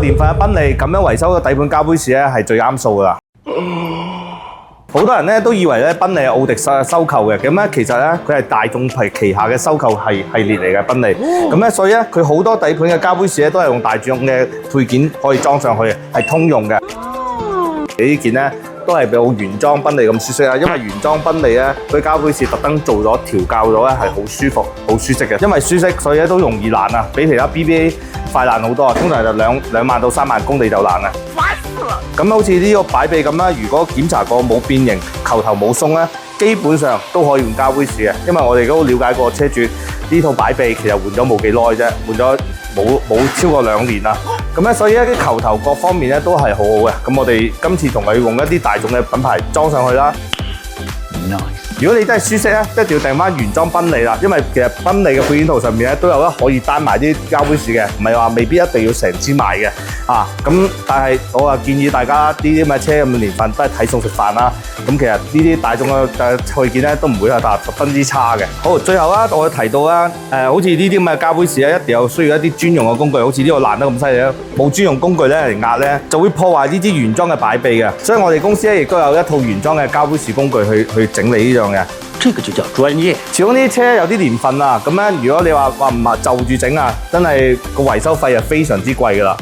年份嘅賓利咁樣維修個底盤膠杯士咧係最啱數噶啦。好多人咧都以為咧賓利係奧迪收購嘅，咁咧其實咧佢係大眾旗下嘅收購系列嚟嘅賓利。咁咧所以咧佢好多底盤嘅膠杯士咧都係用大眾嘅配件可以裝上去，係通用嘅。呢件咧都係冇原裝賓利咁舒適啦，因為原裝賓利咧佢膠杯士特登做咗調校咗咧係好舒服、好舒適嘅。因為舒適，所以咧都容易爛啊，比其他 BBA 快爛好多啊。通常就兩萬到3萬公里就爛啦。咁好似呢個擺臂咁啦，如果檢查過冇變形、球頭冇鬆咧，基本上都可以用膠杯士嘅。因為我哋都了解過車主呢套擺臂其實換咗冇幾耐啫，換咗冇超過2年啦。咁咧，所以咧啲球頭各方面咧都係好好嘅。咁我哋今次同佢用一啲大眾嘅品牌裝上去啦。如果你真係舒適咧，一定要訂翻原裝賓利啦，因為其實賓利嘅配件圖上面咧都有得可以單埋啲膠杯士嘅，唔係話未必一定要成支賣嘅啊。咁但係我啊建議大家呢啲咁嘅車咁嘅年份都係睇餸食飯啦。咁其實呢啲大眾嘅配件咧都唔會係十分之差嘅。好，最後啦，我提到啦，好似呢啲咁嘅膠杯士咧，一定有需要一啲專用嘅工具，好似呢個爛得咁犀利咧，冇專用工具咧嚟壓咧，就會破壞呢啲原裝嘅擺臂嘅。所以我哋公司咧亦都有一套原裝嘅膠杯士工具去整理呢樣嘅。這個就叫專業。始終呢啲車有啲年份啦，咁咧如果你話唔係就住整啊，真係個維修費係非常之貴㗎啦。